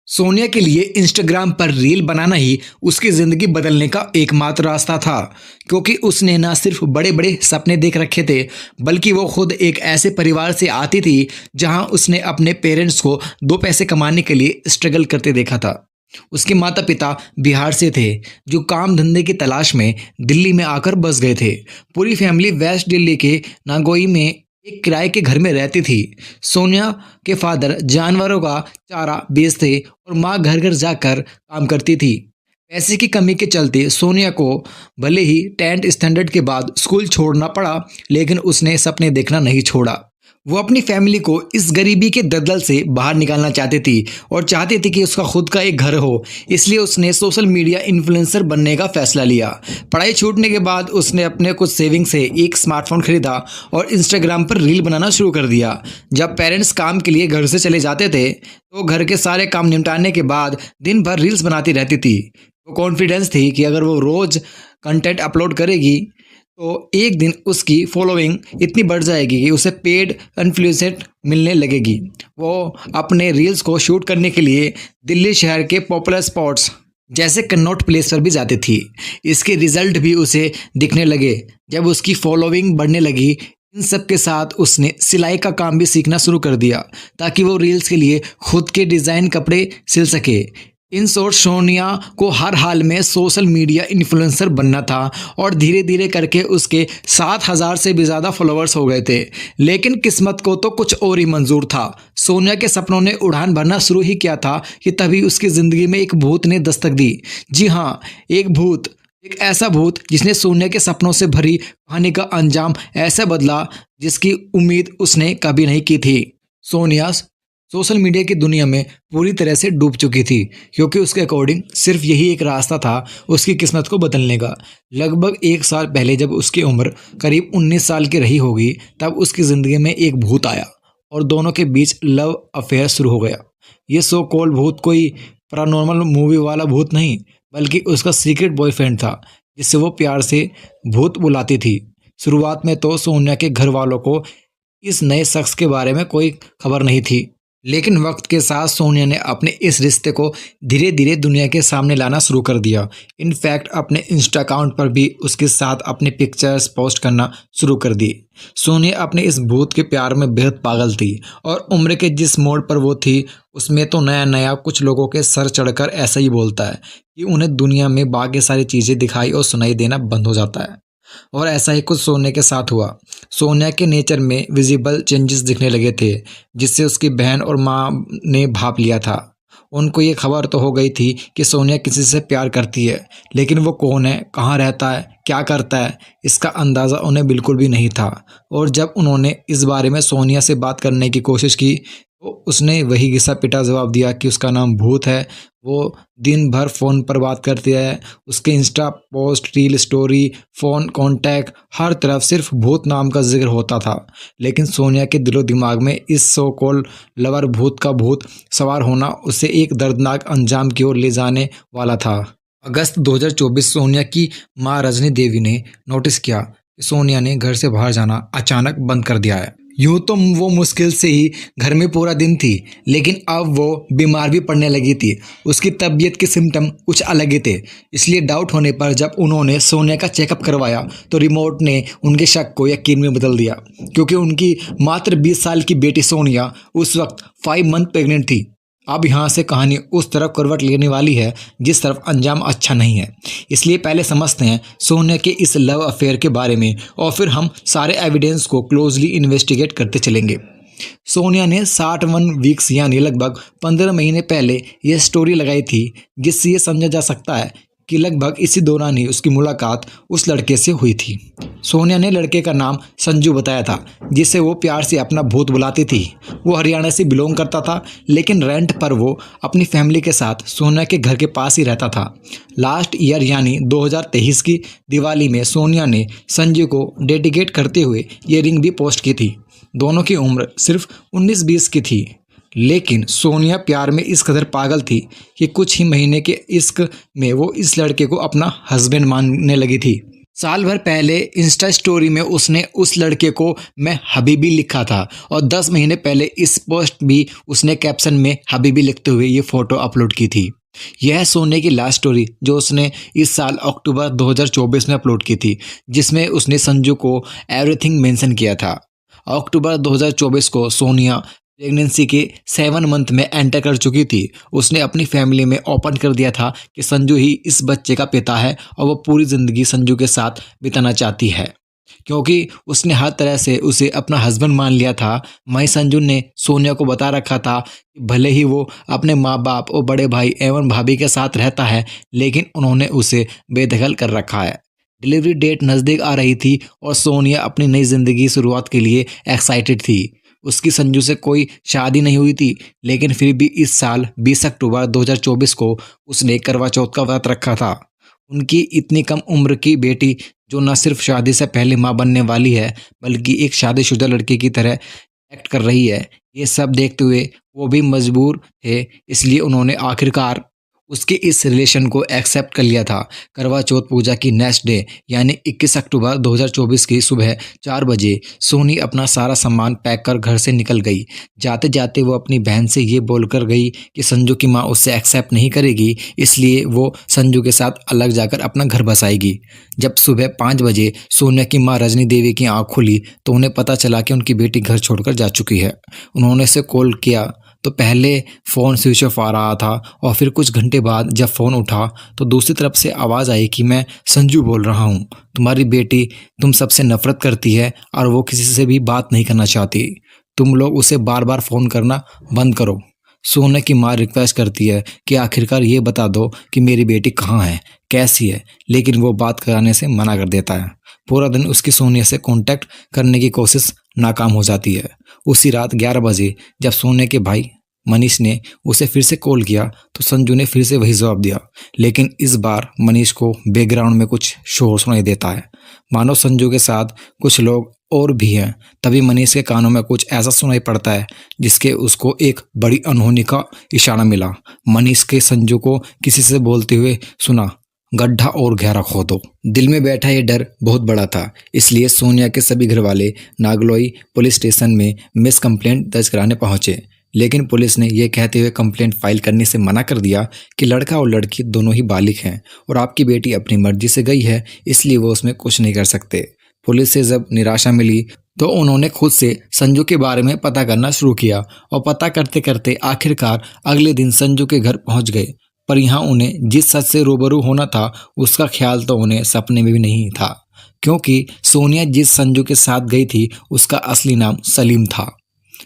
सोनिया के लिए इंस्टाग्राम पर रील बनाना ही उसकी ज़िंदगी बदलने का एकमात्र रास्ता था, क्योंकि उसने न सिर्फ बड़े बड़े सपने देख रखे थे, बल्कि वो खुद एक ऐसे परिवार से आती थी जहां उसने अपने पेरेंट्स को दो पैसे कमाने के लिए स्ट्रगल करते देखा था। उसके माता पिता बिहार से थे, जो काम धंधे की तलाश में दिल्ली में आकर बस गए थे। पूरी फैमिली वेस्ट दिल्ली के नागोई में एक किराए के घर में रहती थी। सोनिया के फादर जानवरों का चारा बेचते और माँ घर घर जाकर काम करती थी। पैसे की कमी के चलते सोनिया को भले ही 10th स्टैंडर्ड के बाद स्कूल छोड़ना पड़ा, लेकिन उसने सपने देखना नहीं छोड़ा। वो अपनी फैमिली को इस गरीबी के दलदल से बाहर निकालना चाहती थी और चाहती थी कि उसका खुद का एक घर हो। इसलिए उसने सोशल मीडिया इन्फ्लुएंसर बनने का फैसला लिया। पढ़ाई छूटने के बाद उसने अपने कुछ सेविंग से एक स्मार्टफोन खरीदा और इंस्टाग्राम पर रील बनाना शुरू कर दिया। जब पेरेंट्स काम के लिए घर से चले जाते थे तो घर के सारे काम निपटाने के बाद दिन भर रील्स बनाती रहती थी। वो कॉन्फिडेंस थी कि अगर वो रोज़ कंटेंट अपलोड करेगी तो एक दिन उसकी फॉलोइंग इतनी बढ़ जाएगी कि उसे पेड इन्फ्लुएंसर मिलने लगेगी। वो अपने रील्स को शूट करने के लिए दिल्ली शहर के पॉपुलर स्पॉट्स जैसे कनॉट प्लेस पर भी जाती थी। इसके रिजल्ट भी उसे दिखने लगे। जब उसकी फॉलोइंग बढ़ने लगी, इन सब के साथ उसने सिलाई का काम भी सीखना शुरू कर दिया ताकि वो रील्स के लिए खुद के डिज़ाइन कपड़े सिल सके। इन शॉर्ट सोनिया को हर हाल में सोशल मीडिया इन्फ्लुएंसर बनना था और धीरे धीरे करके उसके 7,000 से भी ज़्यादा फॉलोअर्स हो गए थे। लेकिन किस्मत को तो कुछ और ही मंजूर था। सोनिया के सपनों ने उड़ान भरना शुरू ही किया था कि तभी उसकी ज़िंदगी में एक भूत ने दस्तक दी। जी हाँ, एक भूत, एक ऐसा भूत जिसने सोनिया के सपनों से भरी कहानी का अंजाम ऐसा बदला जिसकी उम्मीद उसने कभी नहीं की थी। सोनिया सोशल मीडिया की दुनिया में पूरी तरह से डूब चुकी थी, क्योंकि उसके अकॉर्डिंग सिर्फ यही एक रास्ता था उसकी किस्मत को बदलने का। लगभग 1 साल पहले जब उसकी उम्र करीब 19 साल की रही होगी, तब उसकी ज़िंदगी में एक भूत आया और दोनों के बीच लव अफेयर शुरू हो गया। ये सो कॉल्ड भूत कोई पैरानॉर्मल मूवी वाला भूत नहीं, बल्कि उसका सीक्रेट बॉयफ्रेंड था, जिससे वो प्यार से भूत बुलाती थी। शुरुआत में तो सोनिया के घर वालों को इस नए शख्स के बारे में कोई खबर नहीं थी, लेकिन वक्त के साथ सोनिया ने अपने इस रिश्ते को धीरे धीरे दुनिया के सामने लाना शुरू कर दिया। इनफैक्ट अपने इंस्टा अकाउंट पर भी उसके साथ अपनी पिक्चर्स पोस्ट करना शुरू कर दी। सोनिया अपने इस भूत के प्यार में बेहद पागल थी और उम्र के जिस मोड़ पर वो थी उसमें तो नया नया कुछ लोगों के सर चढ़कर ऐसा ही बोलता है कि उन्हें दुनिया में बाकी सारी चीज़ें दिखाई और सुनाई देना बंद हो जाता है। और ऐसा ही कुछ सोनिया के साथ हुआ। सोनिया के नेचर में विजिबल चेंजेस दिखने लगे थे, जिससे उसकी बहन और माँ ने भाप लिया था। उनको ये खबर तो हो गई थी कि सोनिया किसी से प्यार करती है, लेकिन वो कौन है, कहाँ रहता है, क्या करता है, इसका अंदाज़ा उन्हें बिल्कुल भी नहीं था। और जब उन्होंने इस बारे में सोनिया से बात करने की कोशिश की तो उसने वही घिसा पिटा जवाब दिया कि उसका नाम भूत है। वो दिन भर फ़ोन पर बात करती है। उसके insta post, reel story, phone contact, हर तरफ सिर्फ भूत नाम का जिक्र होता था। लेकिन सोनिया के दिलो दिमाग में इस सो कॉल्ड लवर भूत का भूत सवार होना उसे एक दर्दनाक अंजाम की ओर ले जाने वाला था। अगस्त 2024 सोनिया की माँ रजनी देवी ने नोटिस किया कि सोनिया ने घर से बाहर जाना अचानक बंद कर दिया है। यूँ तो वो मुश्किल से ही घर में पूरा दिन थी, लेकिन अब वो बीमार भी पड़ने लगी थी। उसकी तबीयत के सिम्टम कुछ अलग ही थे। इसलिए डाउट होने पर जब उन्होंने सोनिया का चेकअप करवाया तो रिमोट ने उनके शक को यकीन में बदल दिया, क्योंकि उनकी मात्र 20 साल की बेटी सोनिया उस वक्त 5 मंथ प्रेग्नेंट थी। अब यहाँ से कहानी उस तरफ करवट लेने वाली है जिस तरफ अंजाम अच्छा नहीं है। इसलिए पहले समझते हैं सोनिया के इस लव अफेयर के बारे में और फिर हम सारे एविडेंस को क्लोजली इन्वेस्टिगेट करते चलेंगे। सोनिया ने 61 वीक्स यानी लगभग 15 महीने पहले यह स्टोरी लगाई थी, जिससे ये समझा जा सकता है कि लगभग इसी दौरान ही उसकी मुलाकात उस लड़के से हुई थी। सोनिया ने लड़के का नाम संजू बताया था, जिसे वो प्यार से अपना भूत बुलाती थी। वो हरियाणा से बिलोंग करता था, लेकिन रेंट पर वो अपनी फैमिली के साथ सोनिया के घर के पास ही रहता था। लास्ट ईयर यानी 2023 की दिवाली में सोनिया ने संजू को डेडिकेट करते हुए ये रिंग भी पोस्ट की थी। दोनों की उम्र सिर्फ 19-20 की थी, लेकिन सोनिया प्यार में इस कदर पागल थी कि कुछ ही महीने के इश्क में वो इस लड़के को अपना हस्बैंड मानने लगी थी। साल भर पहले इंस्टा स्टोरी में उसने उस लड़के को मैं हबीबी लिखा था और 10 महीने पहले इस पोस्ट भी उसने कैप्शन में हबीबी लिखते हुए ये फोटो अपलोड की थी। यह सोनिया की लास्ट स्टोरी जो उसने इस साल अक्टूबर 2024 में अपलोड की थी, जिसमें उसने संजू को एवरीथिंग मेंशन किया था। अक्टूबर 2024 को सोनिया प्रेगनेंसी के 7 मंथ में एंटर कर चुकी थी। उसने अपनी फैमिली में ओपन कर दिया था कि संजू ही इस बच्चे का पिता है और वो पूरी ज़िंदगी संजू के साथ बिताना चाहती है, क्योंकि उसने हर तरह से उसे अपना हस्बैंड मान लिया था। वहीं संजू ने सोनिया को बता रखा था कि भले ही वो अपने माँ बाप और बड़े भाई एवं भाभी के साथ रहता है, लेकिन उन्होंने उसे बेदखल कर रखा है। डिलीवरी डेट नज़दीक आ रही थी और सोनिया अपनी नई ज़िंदगी की शुरुआत के लिए एक्साइटेड थी। उसकी संजू से कोई शादी नहीं हुई थी, लेकिन फिर भी इस साल 20 अक्टूबर 2024 को उसने करवा चौथ का व्रत रखा था। उनकी इतनी कम उम्र की बेटी जो न सिर्फ शादी से पहले मां बनने वाली है, बल्कि एक शादीशुदा लड़की की तरह एक्ट कर रही है, ये सब देखते हुए वो भी मजबूर थे। इसलिए उन्होंने आखिरकार उसके इस रिलेशन को एक्सेप्ट कर लिया था। करवा चौथ पूजा की नेक्स्ट डे यानी 21 अक्टूबर 2024 की सुबह 4 बजे सोनी अपना सारा सामान पैक कर घर से निकल गई। जाते जाते वो अपनी बहन से ये बोलकर गई कि संजू की माँ उससे एक्सेप्ट नहीं करेगी, इसलिए वो संजू के साथ अलग जाकर अपना घर बसाएगी। जब सुबह 5 बजे सोनिया की माँ रजनी देवी की आँख खुली तो उन्हें पता चला कि उनकी बेटी घर छोड़कर जा चुकी है। उन्होंने उसे कॉल किया तो पहले फ़ोन स्विच ऑफ आ रहा था और फिर कुछ घंटे बाद जब फ़ोन उठा तो दूसरी तरफ से आवाज़ आई कि मैं संजू बोल रहा हूँ, तुम्हारी बेटी तुम सबसे नफ़रत करती है और वो किसी से भी बात नहीं करना चाहती। तुम लोग उसे बार बार फ़ोन करना बंद करो। सोनिया की माँ रिक्वेस्ट करती है कि आखिरकार ये बता दो कि मेरी बेटी कहाँ है, कैसी है, लेकिन वो बात कराने से मना कर देता है। पूरा दिन उसकी सोनिया से कांटेक्ट करने की कोशिश नाकाम हो जाती है। उसी रात 11 बजे जब सोनिया के भाई मनीष ने उसे फिर से कॉल किया तो संजू ने फिर से वही जवाब दिया, लेकिन इस बार मनीष को बैकग्राउंड में कुछ शोर सुनाई देता है, मानो संजू के साथ कुछ लोग और भी हैं। तभी मनीष के कानों में कुछ ऐसा सुनाई पड़ता है जिसके उसको एक बड़ी अनहोनी का इशारा मिला। मनीष के संजू को किसी से बोलते हुए सुना, गड्ढा और गहरा खोदो। दिल में बैठा ये डर बहुत बड़ा था, इसलिए सोनिया के सभी घर वाले नागलोई पुलिस स्टेशन में मिस कंप्लेंट दर्ज कराने पहुंचे, लेकिन पुलिस ने यह कहते हुए कंप्लेंट फाइल करने से मना कर दिया कि लड़का और लड़की दोनों ही बालिग हैं और आपकी बेटी अपनी मर्जी से गई है, इसलिए वो उसमें कुछ नहीं कर सकते। पुलिस से जब निराशा मिली तो उन्होंने खुद से संजू के बारे में पता करना शुरू किया और पता करते करते आखिरकार अगले दिन संजू के घर पहुंच गए। पर यहाँ उन्हें जिस सच से रूबरू होना था उसका ख्याल तो उन्हें सपने में भी नहीं था, क्योंकि सोनिया जिस संजू के साथ गई थी उसका असली नाम सलीम था।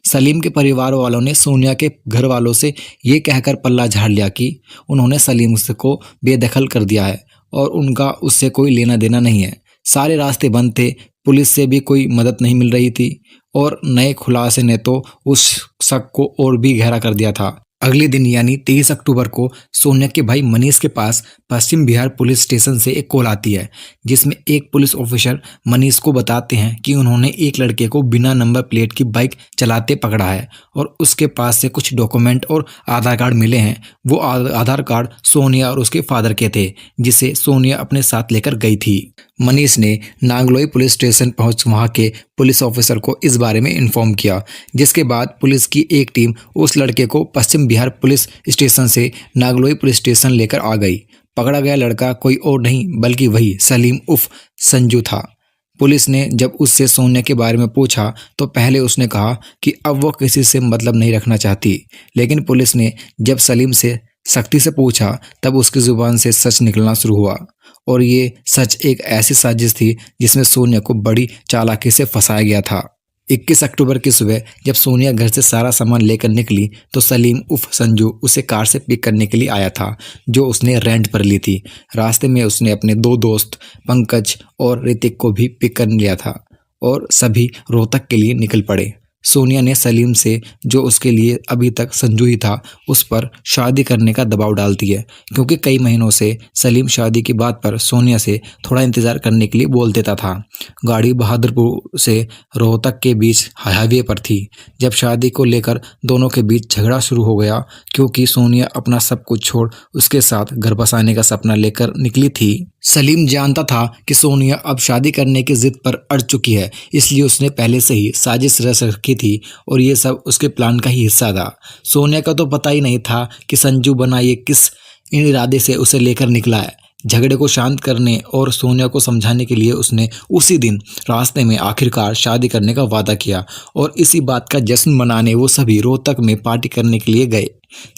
सलीम के परिवार वालों ने सोनिया के घर वालों से ये कहकर पल्ला झाड़ लिया कि उन्होंने सलीम को बेदखल कर दिया है और उनका उससे कोई लेना देना नहीं है। सारे रास्ते बंद थे, पुलिस से भी कोई मदद नहीं मिल रही थी और नए खुलासे ने तो उस शक को और भी गहरा कर दिया था। अगले दिन यानी 23 अक्टूबर को सोनिया के भाई मनीष के पास पश्चिम बिहार पुलिस स्टेशन से एक कॉल आती है, जिसमें एक पुलिस ऑफिसर मनीष को बताते हैं कि उन्होंने एक लड़के को बिना नंबर प्लेट की बाइक चलाते पकड़ा है और उसके पास से कुछ डॉक्यूमेंट और आधार कार्ड मिले हैं। वो आधार कार्ड सोनिया और उसके फादर के थे, जिसे सोनिया अपने साथ लेकर गई थी। मनीष ने नागलोई पुलिस स्टेशन पहुंच वहां के पुलिस ऑफिसर को इस बारे में इन्फॉर्म किया, जिसके बाद पुलिस की एक टीम उस लड़के को पश्चिम बिहार पुलिस स्टेशन से नागलोई पुलिस स्टेशन लेकर आ गई। पकड़ा गया लड़का कोई और नहीं बल्कि वही सलीम उर्फ संजू था। पुलिस ने जब उससे सोनिया के बारे में पूछा तो पहले उसने कहा कि अब वो किसी से मतलब नहीं रखना चाहती, लेकिन पुलिस ने जब सलीम से सख्ती से पूछा तब उसकी जुबान से सच निकलना शुरू हुआ और ये सच एक ऐसी साजिश थी जिसमें सोनिया को बड़ी चालाकी से फंसाया गया था। 21 अक्टूबर की सुबह जब सोनिया घर से सारा सामान लेकर निकली तो सलीम उर्फ संजू उसे कार से पिक करने के लिए आया था, जो उसने रेंट पर ली थी। रास्ते में उसने अपने 2 दोस्त पंकज और ऋतिक को भी पिक कर लिया था और सभी रोहतक के लिए निकल पड़े। सोनिया ने सलीम से, जो उसके लिए अभी तक संजू ही था, उस पर शादी करने का दबाव डालती है, क्योंकि कई महीनों से सलीम शादी की बात पर सोनिया से थोड़ा इंतजार करने के लिए बोल देता था। गाड़ी बहादुरपुर से रोहतक के बीच हाईवे पर थी जब शादी को लेकर दोनों के बीच झगड़ा शुरू हो गया, क्योंकि सोनिया अपना सब कुछ छोड़ उसके साथ घर बसाने का सपना लेकर निकली थी। सलीम जानता था कि सोनिया अब शादी करने की जिद पर अड़ चुकी है, इसलिए उसने पहले से ही साजिश रच रखी थी और ये सब उसके प्लान का ही हिस्सा था। सोनिया का तो पता ही नहीं था कि संजू बना ये किस इरादे से उसे लेकर निकला है। झगड़े को शांत करने और सोनिया को समझाने के लिए उसने उसी दिन रास्ते में आखिरकार शादी करने का वादा किया और इसी बात का जश्न मनाने वो सभी रोहतक में पार्टी करने के लिए गए।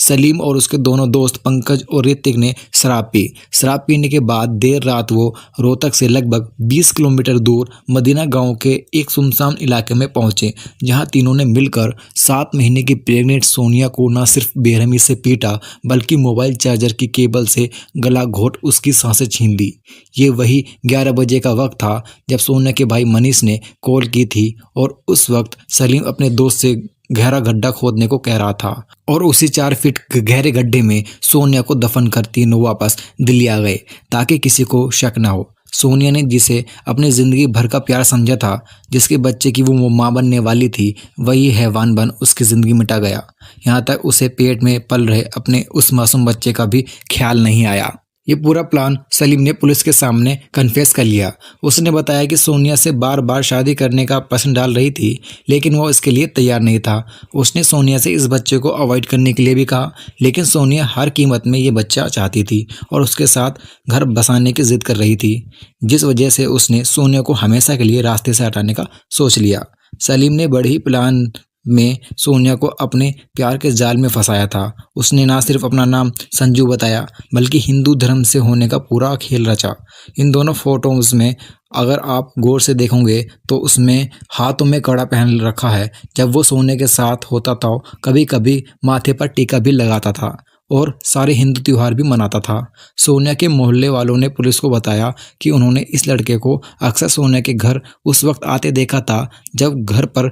सलीम और उसके दोनों दोस्त पंकज और ऋतिक ने शराब पी। शराब पीने के बाद देर रात वो रोहतक से लगभग 20 किलोमीटर दूर मदीना गांव के एक सुनसान इलाके में पहुंचे, जहां तीनों ने मिलकर 7 महीने की प्रेग्नेंट सोनिया को न सिर्फ बेरहमी से पीटा बल्कि मोबाइल चार्जर की केबल से गला घोट उसकी सांसें छीन ली। ये वही 11 बजे का वक्त था जब सोनिया के भाई मनीष ने कॉल की थी और उस वक्त सलीम अपने दोस्त से गहरा गड्ढा खोदने को कह रहा था और उसी 4 फीट गहरे गड्ढे में सोनिया को दफन कर तीनों वापस दिल्ली आ गए ताकि किसी को शक न हो। सोनिया ने जिसे अपनी जिंदगी भर का प्यार समझा था, जिसके बच्चे की वो मां बनने वाली थी, वही हैवान बन उसकी जिंदगी मिटा गया। यहाँ तक उसे पेट में पल रहे अपने उस मासूम बच्चे का भी ख्याल नहीं आया। ये पूरा प्लान सलीम ने पुलिस के सामने कन्फेस कर लिया। उसने बताया कि सोनिया से बार बार शादी करने का प्रश्न डाल रही थी, लेकिन वो इसके लिए तैयार नहीं था। उसने सोनिया से इस बच्चे को अवॉइड करने के लिए भी कहा, लेकिन सोनिया हर कीमत में ये बच्चा चाहती थी और उसके साथ घर बसाने की जिद कर रही थी, जिस वजह से उसने सोनिया को हमेशा के लिए रास्ते से हटाने का सोच लिया। सलीम ने बड़े ही प्लान में सोनिया को अपने प्यार के जाल में फंसाया था। उसने ना सिर्फ अपना नाम संजू बताया बल्कि हिंदू धर्म से होने का पूरा खेल रचा। इन दोनों फोटोज में अगर आप गौर से देखोगे तो उसमें हाथों में कड़ा पहन रखा है। जब वो सोने के साथ होता था कभी कभी माथे पर टीका भी लगाता था और सारे हिंदू त्योहार भी मनाता था। सोनिया के मोहल्ले वालों ने पुलिस को बताया कि उन्होंने इस लड़के को अक्सर सोनिया के घर उस वक्त आते देखा था जब घर पर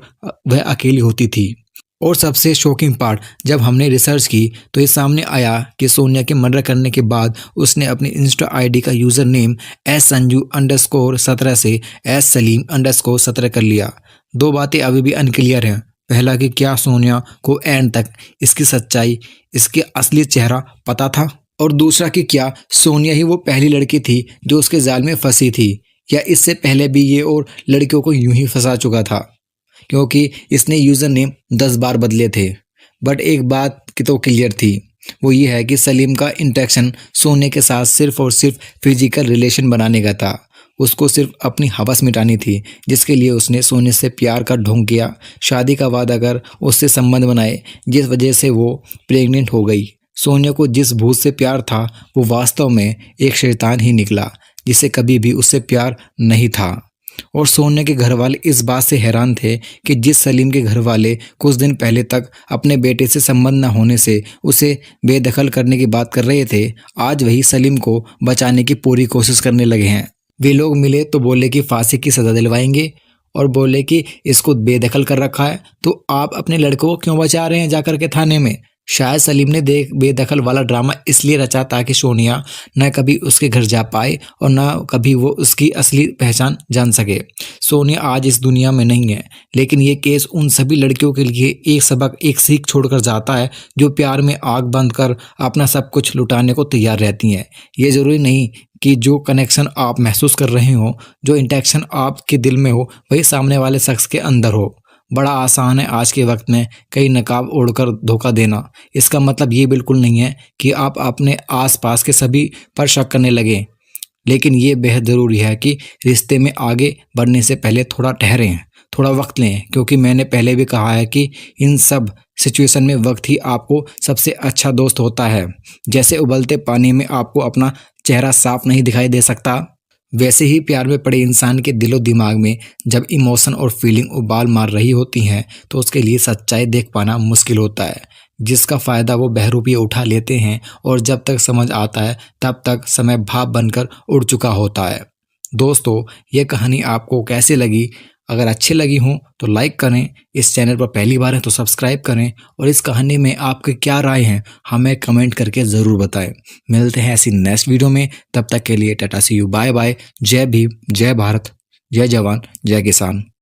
वह अकेली होती थी। और सबसे शॉकिंग पार्ट, जब हमने रिसर्च की तो ये सामने आया कि सोनिया के मर्डर करने के बाद उसने अपनी इंस्टा आईडी का यूज़र नेम SSanju_17 से SSalim_17 कर लिया। 2 बातें अभी भी अनक्लियर हैं। पहला कि क्या सोनिया को एंड तक इसकी सच्चाई, इसके असली चेहरा पता था, और दूसरा कि क्या सोनिया ही वो पहली लड़की थी जो उसके जाल में फंसी थी, या इससे पहले भी ये और लड़कियों को यूं ही फंसा चुका था, क्योंकि इसने यूज़र नेम 10 बार बदले थे। बट एक बात की तो क्लियर थी, वो ये है कि सलीम का इंटेंशन सोनिया के साथ सिर्फ और सिर्फ फिजिकल रिलेशन बनाने का था। उसको सिर्फ अपनी हवस मिटानी थी, जिसके लिए उसने सोनिया से प्यार का ढोंग किया, शादी का वादा कर उससे संबंध बनाए, जिस वजह से वो प्रेग्नेंट हो गई। सोनिया को जिस भूत से प्यार था वो वास्तव में एक शैतान ही निकला, जिसे कभी भी उससे प्यार नहीं था। और सोनिया के घर वाले इस बात से हैरान थे कि जिस सलीम के घर वाले कुछ दिन पहले तक अपने बेटे से संबंध न होने से उसे बेदखल करने की बात कर रहे थे, आज वही सलीम को बचाने की पूरी कोशिश करने लगे हैं। वे लोग मिले तो बोले कि फांसी की सज़ा दिलवाएंगे और बोले कि इसको बेदखल कर रखा है तो आप अपने लड़कों को क्यों बचा रहे हैं जाकर के थाने में। शायद सलीम ने बेदखल वाला ड्रामा इसलिए रचा ताकि सोनिया न कभी उसके घर जा पाए और न कभी वो उसकी असली पहचान जान सके। सोनिया आज इस दुनिया में नहीं है, लेकिन ये केस उन सभी लड़कियों के लिए एक सबक, एक सीख छोड़कर जाता है जो प्यार में आग बंद कर अपना सब कुछ लुटाने को तैयार रहती हैं। ये ज़रूरी नहीं कि जो कनेक्शन आप महसूस कर रहे हो, जो इंटेंशन आपके दिल में हो, वही सामने वाले शख्स के अंदर हो। बड़ा आसान है आज के वक्त में कई नकाब ओढ़कर धोखा देना। इसका मतलब ये बिल्कुल नहीं है कि आप अपने आसपास के सभी पर शक करने लगें, लेकिन ये बेहद ज़रूरी है कि रिश्ते में आगे बढ़ने से पहले थोड़ा ठहरें, थोड़ा वक्त लें, क्योंकि मैंने पहले भी कहा है कि इन सब सिचुएशन में वक्त ही आपको सबसे अच्छा दोस्त होता है। जैसे उबलते पानी में आपको अपना चेहरा साफ नहीं दिखाई दे सकता, वैसे ही प्यार में पड़े इंसान के दिलो दिमाग में जब इमोशन और फीलिंग उबाल मार रही होती हैं तो उसके लिए सच्चाई देख पाना मुश्किल होता है, जिसका फ़ायदा वो बहरूपी उठा लेते हैं और जब तक समझ आता है तब तक समय भाप बनकर उड़ चुका होता है। दोस्तों, ये कहानी आपको कैसे लगी? अगर अच्छी लगी हो तो लाइक करें, इस चैनल पर पहली बार है तो सब्सक्राइब करें और इस कहानी में आपके क्या राय हैं हमें कमेंट करके ज़रूर बताएं। मिलते हैं ऐसी नेक्स्ट वीडियो में, तब तक के लिए टाटा सी यू, बाय बाय। जय भीम, जय भारत, जय जवान, जय किसान।